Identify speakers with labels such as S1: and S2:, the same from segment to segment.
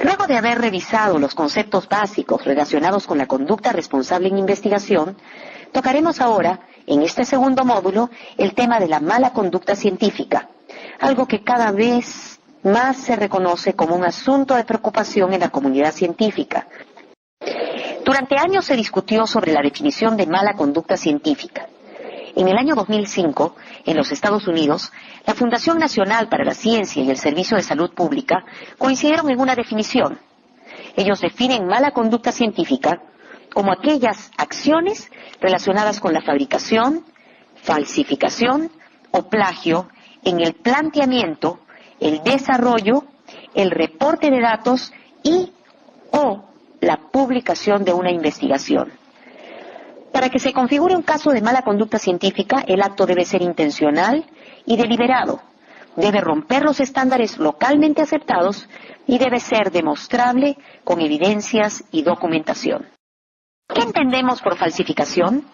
S1: Luego de haber revisado los conceptos básicos relacionados con la conducta responsable en investigación, tocaremos ahora, en este segundo módulo, el tema de la mala conducta científica, algo que cada vez más se reconoce como un asunto de preocupación en la comunidad científica. Durante años se discutió sobre la definición de mala conducta científica. En el año 2005, en los Estados Unidos, la Fundación Nacional para la Ciencia y el Servicio de Salud Pública coincidieron en una definición. Ellos definen mala conducta científica como aquellas acciones relacionadas con la fabricación, falsificación o plagio en el planteamiento, el desarrollo, el reporte de datos o la publicación de una investigación. Para que se configure un caso de mala conducta científica, el acto debe ser intencional y deliberado, debe romper los estándares localmente aceptados y debe ser demostrable con evidencias y documentación. ¿Qué entendemos por falsificación?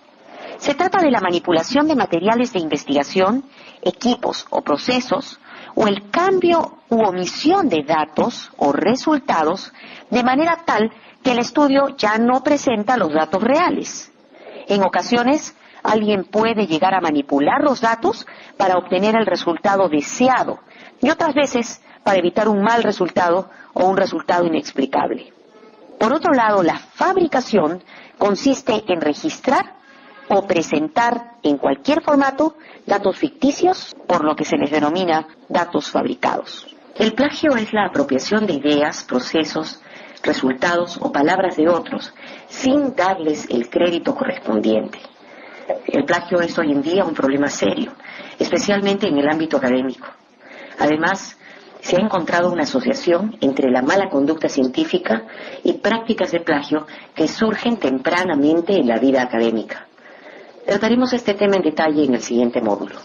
S1: Se trata de la manipulación de materiales de investigación, equipos o procesos, o el cambio u omisión de datos o resultados de manera tal que el estudio ya no presenta los datos reales. En ocasiones, alguien puede llegar a manipular los datos para obtener el resultado deseado y otras veces para evitar un mal resultado o un resultado inexplicable. Por otro lado, la fabricación consiste en registrar o presentar en cualquier formato datos ficticios, por lo que se les denomina datos fabricados. El plagio es la apropiación de ideas, procesos, resultados o palabras de otros, sin darles el crédito correspondiente. El plagio es hoy en día un problema serio, especialmente en el ámbito académico. Además, se ha encontrado una asociación entre la mala conducta científica y prácticas de plagio que surgen tempranamente en la vida académica. Trataremos este tema en detalle en el siguiente módulo.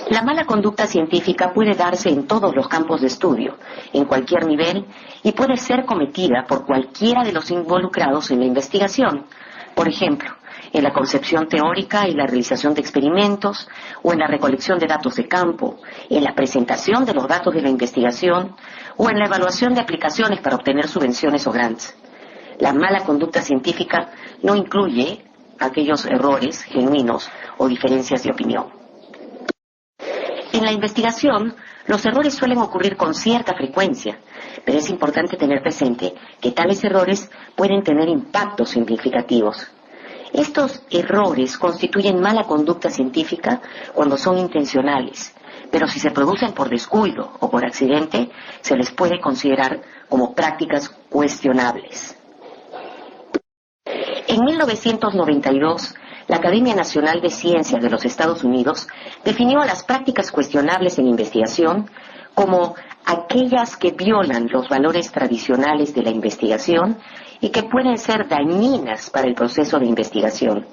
S1: La mala conducta científica puede darse en todos los campos de estudio, en cualquier nivel, y puede ser cometida por cualquiera de los involucrados en la investigación. Por ejemplo, en la concepción teórica y la realización de experimentos, o en la recolección de datos de campo, en la presentación de los datos de la investigación, o en la evaluación de aplicaciones para obtener subvenciones o grants. La mala conducta científica no incluye aquellos errores genuinos o diferencias de opinión. En la investigación, los errores suelen ocurrir con cierta frecuencia, pero es importante tener presente que tales errores pueden tener impactos significativos. Estos errores constituyen mala conducta científica cuando son intencionales, pero si se producen por descuido o por accidente, se les puede considerar como prácticas cuestionables. En 1992, la Academia Nacional de Ciencias de los Estados Unidos definió a las prácticas cuestionables en investigación como aquellas que violan los valores tradicionales de la investigación y que pueden ser dañinas para el proceso de investigación.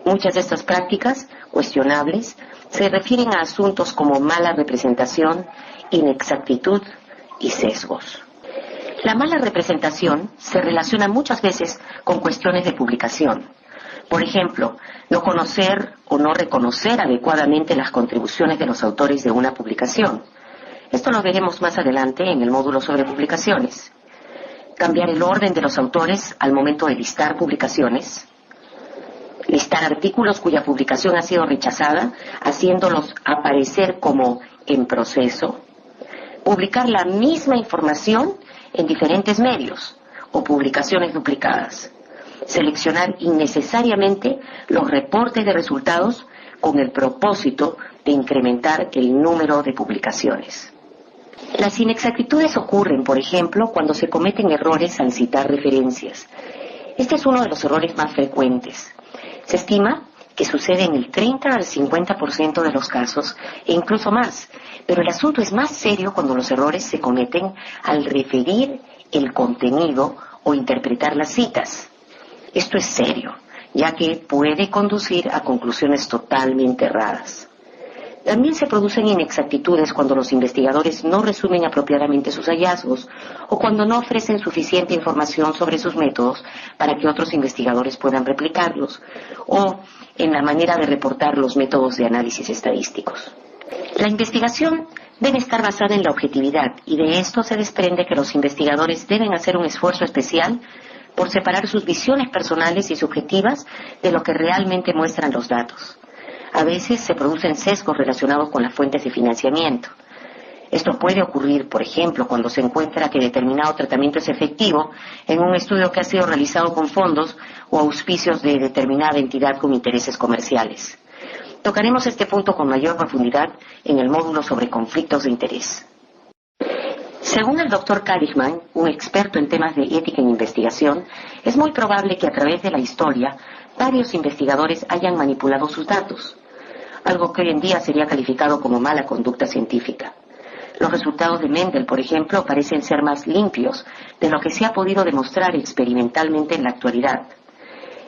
S1: Muchas de estas prácticas cuestionables se refieren a asuntos como mala representación, inexactitud y sesgos. La mala representación se relaciona muchas veces con cuestiones de publicación. Por ejemplo, no conocer o no reconocer adecuadamente las contribuciones de los autores de una publicación. Esto lo veremos más adelante en el módulo sobre publicaciones. Cambiar el orden de los autores al momento de listar publicaciones. Listar artículos cuya publicación ha sido rechazada, haciéndolos aparecer como en proceso. Publicar la misma información en diferentes medios o publicaciones duplicadas. Seleccionar innecesariamente los reportes de resultados con el propósito de incrementar el número de publicaciones. Las inexactitudes ocurren, por ejemplo, cuando se cometen errores al citar referencias. Este es uno de los errores más frecuentes. Se estima que sucede en el 30 al 50% de los casos e incluso más, pero el asunto es más serio cuando los errores se cometen al referir el contenido o interpretar las citas. Esto es serio, ya que puede conducir a conclusiones totalmente erradas. También se producen inexactitudes cuando los investigadores no resumen apropiadamente sus hallazgos o cuando no ofrecen suficiente información sobre sus métodos para que otros investigadores puedan replicarlos, o en la manera de reportar los métodos de análisis estadísticos. La investigación debe estar basada en la objetividad, y de esto se desprende que los investigadores deben hacer un esfuerzo especial por separar sus visiones personales y subjetivas de lo que realmente muestran los datos. A veces se producen sesgos relacionados con las fuentes de financiamiento. Esto puede ocurrir, por ejemplo, cuando se encuentra que determinado tratamiento es efectivo en un estudio que ha sido realizado con fondos o auspicios de determinada entidad con intereses comerciales. Tocaremos este punto con mayor profundidad en el módulo sobre conflictos de interés. Según el Dr. Kaligman, un experto en temas de ética en investigación, es muy probable que a través de la historia varios investigadores hayan manipulado sus datos, algo que hoy en día sería calificado como mala conducta científica. Los resultados de Mendel, por ejemplo, parecen ser más limpios de lo que se ha podido demostrar experimentalmente en la actualidad.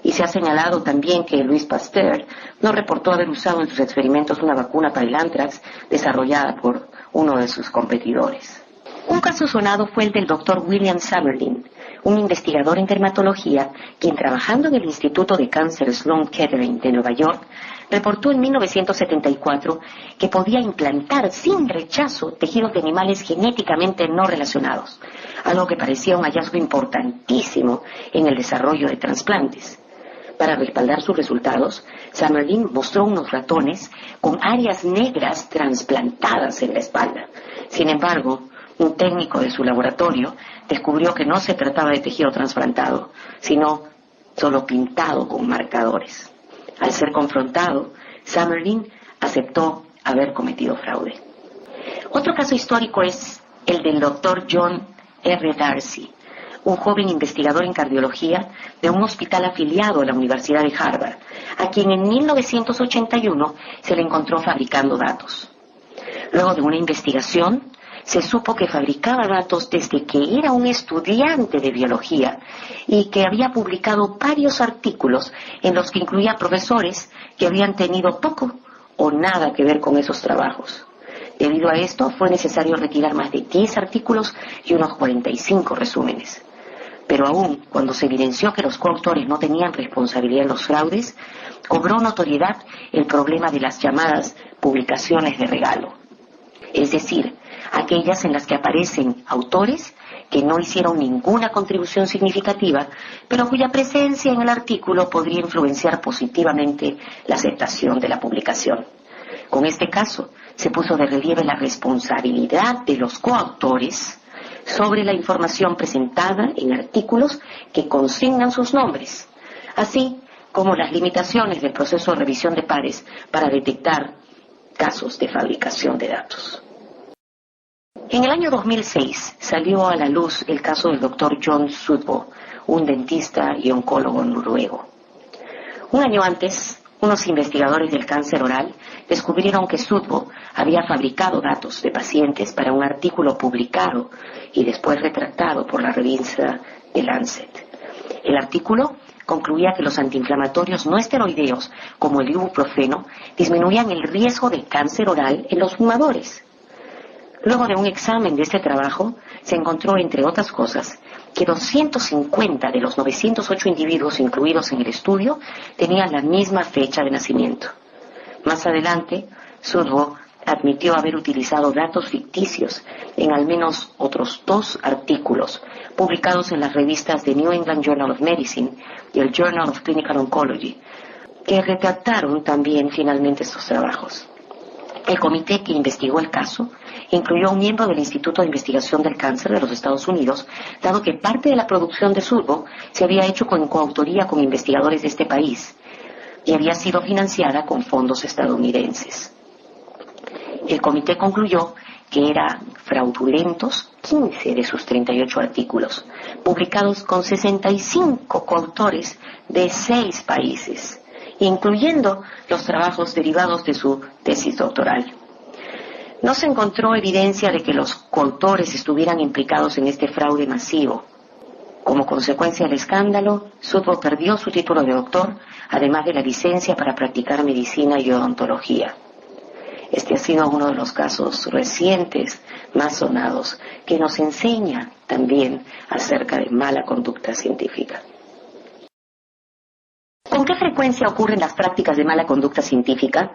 S1: Y se ha señalado también que Louis Pasteur no reportó haber usado en sus experimentos una vacuna para el anthrax desarrollada por uno de sus competidores. Un caso sonado fue el del Dr. William Summerlin, un investigador en dermatología, quien trabajando en el Instituto de Cáncer Sloan Kettering de Nueva York, reportó en 1974 que podía implantar sin rechazo tejidos de animales genéticamente no relacionados, algo que parecía un hallazgo importantísimo en el desarrollo de trasplantes. Para respaldar sus resultados, Summerlin mostró unos ratones con áreas negras trasplantadas en la espalda. Sin embargo, un técnico de su laboratorio descubrió que no se trataba de tejido trasplantado, sino solo pintado con marcadores. Al ser confrontado, Summerlin aceptó haber cometido fraude. Otro caso histórico es el del Dr. John R. Darcy, un joven investigador en cardiología de un hospital afiliado a la Universidad de Harvard, a quien en 1981 se le encontró fabricando datos. Luego de una investigación, se supo que fabricaba datos desde que era un estudiante de biología y que había publicado varios artículos en los que incluía profesores que habían tenido poco o nada que ver con esos trabajos. Debido a esto, fue necesario retirar más de 10 artículos y unos 45 resúmenes. Pero aún cuando se evidenció que los coautores no tenían responsabilidad en los fraudes, cobró notoriedad el problema de las llamadas publicaciones de regalo. Es decir, aquellas en las que aparecen autores que no hicieron ninguna contribución significativa, pero cuya presencia en el artículo podría influenciar positivamente la aceptación de la publicación. Con este caso, se puso de relieve la responsabilidad de los coautores sobre la información presentada en artículos que consignan sus nombres, así como las limitaciones del proceso de revisión de pares para detectar casos de fabricación de datos. En el año 2006 salió a la luz el caso del Dr. John Sudbo, un dentista y oncólogo noruego. Un año antes, unos investigadores del cáncer oral descubrieron que Sudbo había fabricado datos de pacientes para un artículo publicado y después retractado por la revista The Lancet. El artículo concluía que los antiinflamatorios no esteroideos, como el ibuprofeno, disminuían el riesgo de cáncer oral en los fumadores. Luego de un examen de este trabajo, se encontró, entre otras cosas, que 250 de los 908 individuos incluidos en el estudio tenían la misma fecha de nacimiento. Más adelante, Sudbo admitió haber utilizado datos ficticios en al menos otros 2 artículos publicados en las revistas The New England Journal of Medicine y el Journal of Clinical Oncology, que retrataron también finalmente estos trabajos. El comité que investigó el caso incluyó a un miembro del Instituto de Investigación del Cáncer de los Estados Unidos, dado que parte de la producción de Sudbo se había hecho con coautoría con investigadores de este país y había sido financiada con fondos estadounidenses. El comité concluyó que eran fraudulentos 15 de sus 38 artículos, publicados con 65 coautores de 6 países, incluyendo los trabajos derivados de su tesis doctoral. No se encontró evidencia de que los coautores estuvieran implicados en este fraude masivo. Como consecuencia del escándalo, Sudbo perdió su título de doctor, además de la licencia para practicar medicina y odontología. Este ha sido uno de los casos recientes más sonados que nos enseña también acerca de mala conducta científica. ¿Con qué frecuencia ocurren las prácticas de mala conducta científica?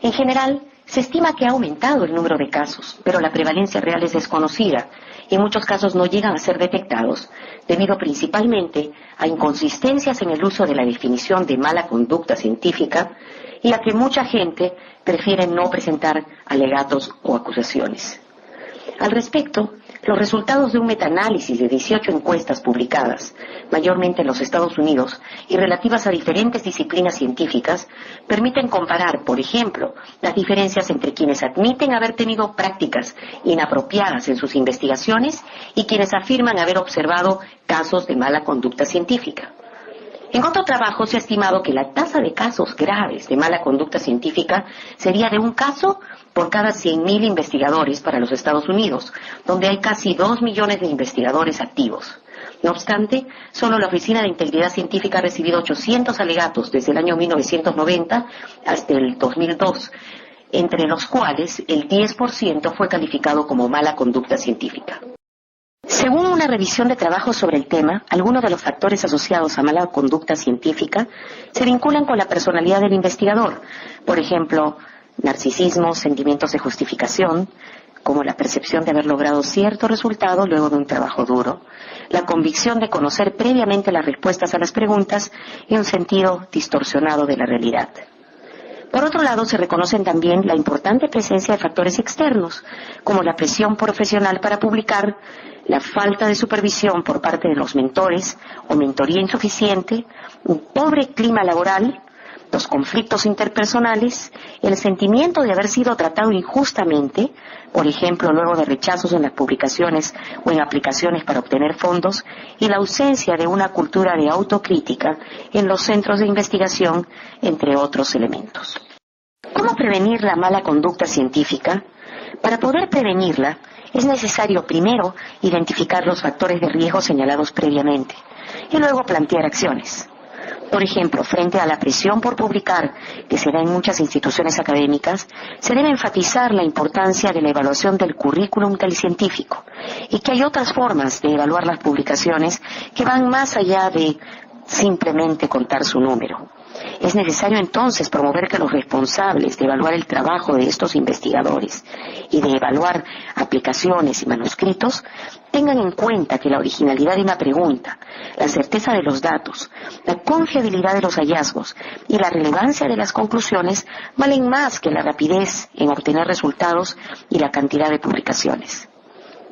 S1: En general, Se estima que ha aumentado el número de casos, pero la prevalencia real es desconocida y en muchos casos no llegan a ser detectados, debido principalmente a inconsistencias en el uso de la definición de mala conducta científica y a que mucha gente prefiere no presentar alegatos o acusaciones. Al respecto, los resultados de un metaanálisis de 18 encuestas publicadas, mayormente en los Estados Unidos, y relativas a diferentes disciplinas científicas, permiten comparar, por ejemplo, las diferencias entre quienes admiten haber tenido prácticas inapropiadas en sus investigaciones y quienes afirman haber observado casos de mala conducta científica. En otro trabajo se ha estimado que la tasa de casos graves de mala conducta científica sería de un caso por cada 100.000 investigadores para los Estados Unidos, donde hay casi 2 millones de investigadores activos. No obstante, solo la Oficina de Integridad Científica ha recibido 800 alegatos desde el año 1990 hasta el 2002, entre los cuales el 10% fue calificado como mala conducta científica. Según una revisión de trabajo sobre el tema, algunos de los factores asociados a mala conducta científica se vinculan con la personalidad del investigador. Por ejemplo, narcisismo, sentimientos de justificación, como la percepción de haber logrado cierto resultado luego de un trabajo duro, la convicción de conocer previamente las respuestas a las preguntas y un sentido distorsionado de la realidad. Por otro lado, se reconocen también la importante presencia de factores externos, como la presión profesional para publicar, la falta de supervisión por parte de los mentores o mentoría insuficiente, un pobre clima laboral, los conflictos interpersonales, el sentimiento de haber sido tratado injustamente, por ejemplo, luego de rechazos en las publicaciones o en aplicaciones para obtener fondos, y la ausencia de una cultura de autocrítica en los centros de investigación, entre otros elementos. ¿Cómo prevenir la mala conducta científica? Para poder prevenirla, es necesario primero identificar los factores de riesgo señalados previamente y luego plantear acciones. Por ejemplo, frente a la presión por publicar que se da en muchas instituciones académicas, se debe enfatizar la importancia de la evaluación del currículum del científico y que hay otras formas de evaluar las publicaciones que van más allá de simplemente contar su número. Es necesario entonces promover que los responsables de evaluar el trabajo de estos investigadores y de evaluar aplicaciones y manuscritos tengan en cuenta que la originalidad de una pregunta, la certeza de los datos, la confiabilidad de los hallazgos y la relevancia de las conclusiones valen más que la rapidez en obtener resultados y la cantidad de publicaciones.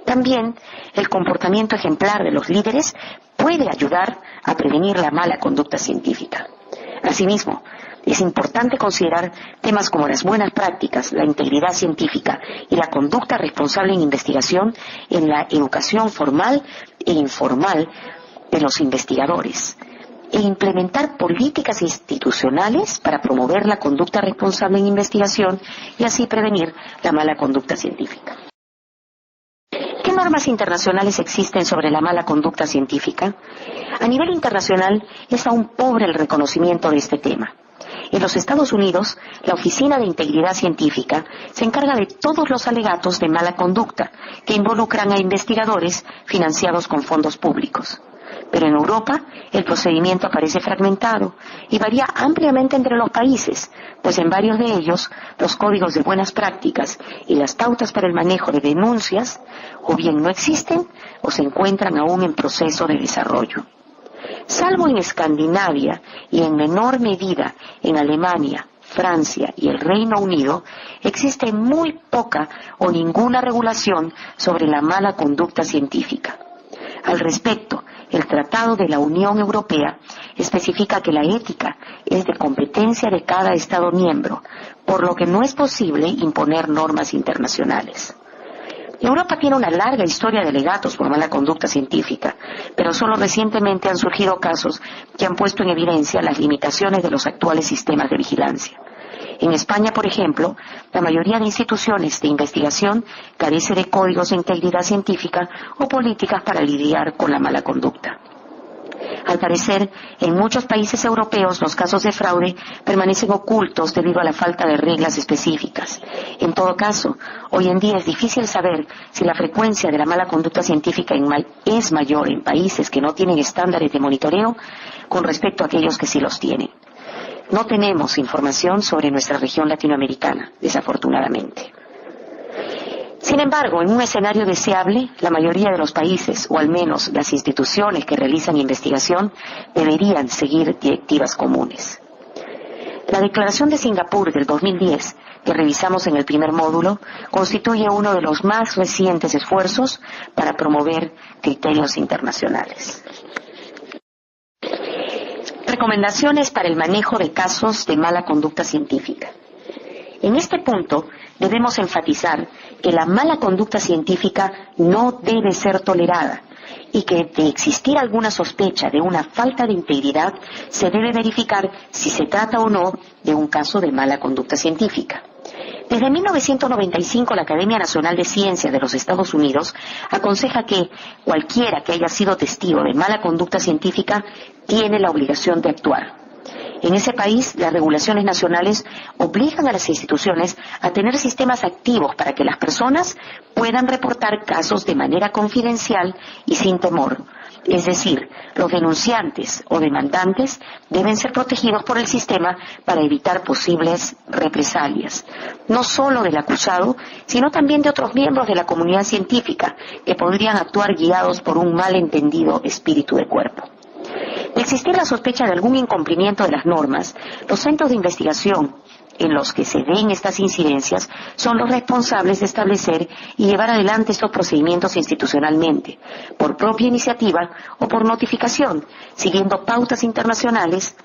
S1: También el comportamiento ejemplar de los líderes puede ayudar a prevenir la mala conducta científica. Asimismo, es importante considerar temas como las buenas prácticas, la integridad científica y la conducta responsable en investigación en la educación formal e informal de los investigadores, e implementar políticas institucionales para promover la conducta responsable en investigación y así prevenir la mala conducta científica. ¿Qué normas internacionales existen sobre la mala conducta científica? A nivel internacional es aún pobre el reconocimiento de este tema. En los Estados Unidos, la Oficina de Integridad Científica se encarga de todos los alegatos de mala conducta que involucran a investigadores financiados con fondos públicos. Pero en Europa, el procedimiento aparece fragmentado y varía ampliamente entre los países, pues en varios de ellos, los códigos de buenas prácticas y las pautas para el manejo de denuncias o bien no existen o se encuentran aún en proceso de desarrollo. Salvo en Escandinavia y en menor medida en Alemania, Francia y el Reino Unido, existe muy poca o ninguna regulación sobre la mala conducta científica. Al respecto, el Tratado de la Unión Europea especifica que la ética es de competencia de cada Estado miembro, por lo que no es posible imponer normas internacionales. Europa tiene una larga historia de alegatos por mala conducta científica, pero solo recientemente han surgido casos que han puesto en evidencia las limitaciones de los actuales sistemas de vigilancia. En España, por ejemplo, la mayoría de instituciones de investigación carece de códigos de integridad científica o políticas para lidiar con la mala conducta. Al parecer, en muchos países europeos los casos de fraude permanecen ocultos debido a la falta de reglas específicas. En todo caso, hoy en día es difícil saber si la frecuencia de la mala conducta científica es mayor en países que no tienen estándares de monitoreo con respecto a aquellos que sí los tienen. No tenemos información sobre nuestra región latinoamericana, desafortunadamente. Sin embargo, en un escenario deseable, la mayoría de los países, o al menos las instituciones que realizan investigación, deberían seguir directivas comunes. La Declaración de Singapur del 2010, que revisamos en el primer módulo, constituye uno de los más recientes esfuerzos para promover criterios internacionales. Recomendaciones para el manejo de casos de mala conducta científica. En este punto, debemos enfatizar que la mala conducta científica no debe ser tolerada y que de existir alguna sospecha de una falta de integridad, se debe verificar si se trata o no de un caso de mala conducta científica. Desde 1995, la Academia Nacional de Ciencias de los Estados Unidos aconseja que cualquiera que haya sido testigo de mala conducta científica tiene la obligación de actuar. En ese país, las regulaciones nacionales obligan a las instituciones a tener sistemas activos para que las personas puedan reportar casos de manera confidencial y sin temor. Es decir, los denunciantes o demandantes deben ser protegidos por el sistema para evitar posibles represalias, no solo del acusado, sino también de otros miembros de la comunidad científica que podrían actuar guiados por un malentendido espíritu de cuerpo. De existir la sospecha de algún incumplimiento de las normas, los centros de investigación en los que se den estas incidencias son los responsables de establecer y llevar adelante estos procedimientos institucionalmente, por propia iniciativa o por notificación, siguiendo pautas internacionales,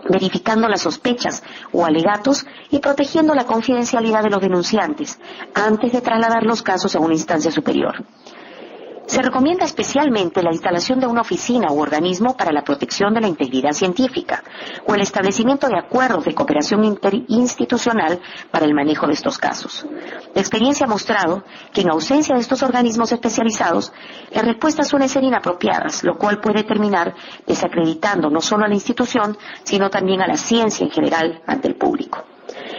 S1: verificando las sospechas o alegatos y protegiendo la confidencialidad de los denunciantes antes de trasladar los casos a una instancia superior. Se recomienda especialmente la instalación de una oficina u organismo para la protección de la integridad científica o el establecimiento de acuerdos de cooperación interinstitucional para el manejo de estos casos. La experiencia ha mostrado que en ausencia de estos organismos especializados, las respuestas suelen ser inapropiadas, lo cual puede terminar desacreditando no solo a la institución, sino también a la ciencia en general ante el público.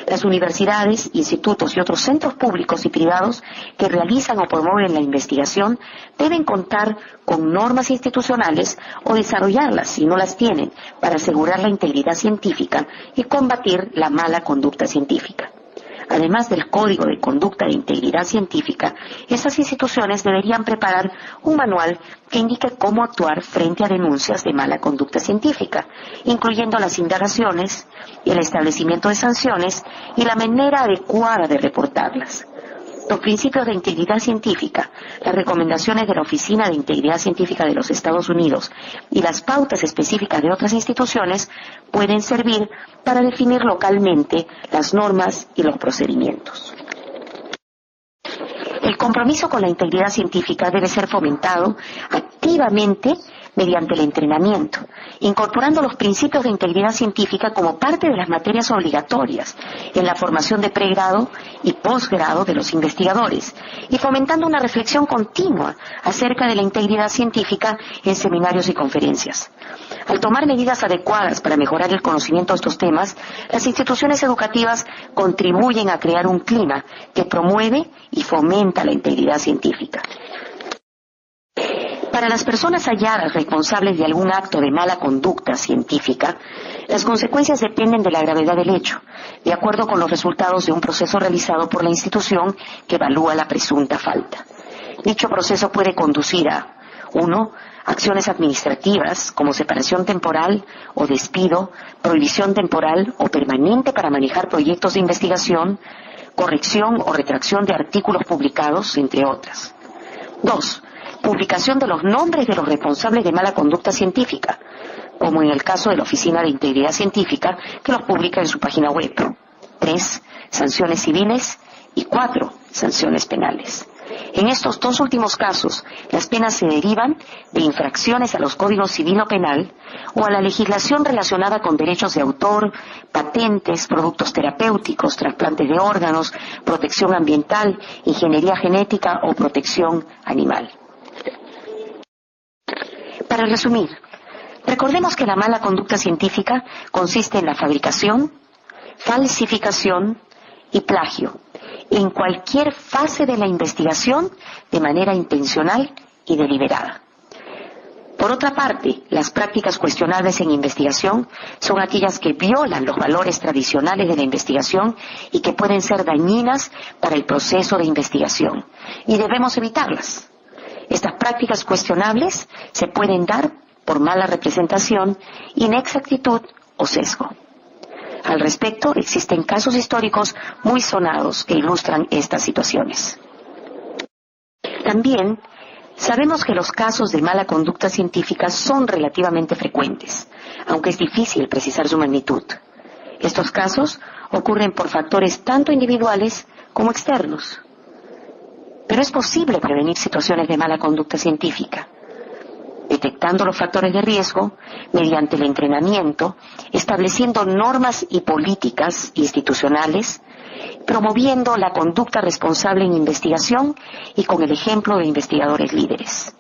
S1: Las universidades, institutos y otros centros públicos y privados que realizan o promueven la investigación deben contar con normas institucionales o desarrollarlas, si no las tienen, para asegurar la integridad científica y combatir la mala conducta científica. Además del Código de Conducta de Integridad Científica, estas instituciones deberían preparar un manual que indique cómo actuar frente a denuncias de mala conducta científica, incluyendo las indagaciones, el establecimiento de sanciones y la manera adecuada de reportarlas. Los principios de integridad científica, las recomendaciones de la Oficina de Integridad Científica de los Estados Unidos y las pautas específicas de otras instituciones pueden servir para definir localmente las normas y los procedimientos. El compromiso con la integridad científica debe ser fomentado activamente mediante el entrenamiento, incorporando los principios de integridad científica como parte de las materias obligatorias en la formación de pregrado y posgrado de los investigadores, y fomentando una reflexión continua acerca de la integridad científica en seminarios y conferencias. Al tomar medidas adecuadas para mejorar el conocimiento de estos temas, las instituciones educativas contribuyen a crear un clima que promueve y fomenta la integridad científica. Para las personas halladas responsables de algún acto de mala conducta científica, las consecuencias dependen de la gravedad del hecho, de acuerdo con los resultados de un proceso realizado por la institución que evalúa la presunta falta. Dicho proceso puede conducir a 1. Acciones administrativas como separación temporal o despido, prohibición temporal o permanente para manejar proyectos de investigación, corrección o retracción de artículos publicados, entre otras. 2. Publicación de los nombres de los responsables de mala conducta científica, como en el caso de la Oficina de Integridad Científica, que los publica en su página web. 3. Sanciones civiles. Y 4. Sanciones penales. En estos dos últimos casos, las penas se derivan de infracciones a los códigos civil o penal o a la legislación relacionada con derechos de autor, patentes, productos terapéuticos, trasplantes de órganos, protección ambiental, ingeniería genética o protección animal. Para resumir, recordemos que la mala conducta científica consiste en la fabricación, falsificación y plagio en cualquier fase de la investigación de manera intencional y deliberada. Por Por otra parte, las prácticas cuestionables en investigación son aquellas que violan los valores tradicionales de la investigación y que pueden ser dañinas para el proceso de investigación, y debemos evitarlas. Estas prácticas cuestionables se pueden dar por mala representación, inexactitud o sesgo. Al respecto, existen casos históricos muy sonados que ilustran estas situaciones. También sabemos que los casos de mala conducta científica son relativamente frecuentes, aunque es difícil precisar su magnitud. Estos casos ocurren por factores tanto individuales como externos. Pero es posible prevenir situaciones de mala conducta científica, detectando los factores de riesgo mediante el entrenamiento, estableciendo normas y políticas institucionales, promoviendo la conducta responsable en investigación y con el ejemplo de investigadores líderes.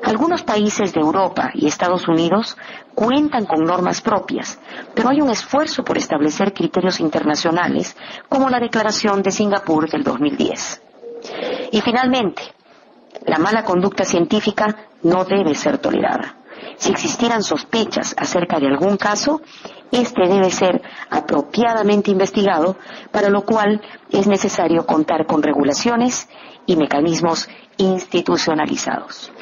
S1: Algunos países de Europa y Estados Unidos cuentan con normas propias, pero hay un esfuerzo por establecer criterios internacionales, como la Declaración de Singapur del 2010. Y finalmente, la mala conducta científica no debe ser tolerada. Si existieran sospechas acerca de algún caso, este debe ser apropiadamente investigado, para lo cual es necesario contar con regulaciones y mecanismos institucionalizados.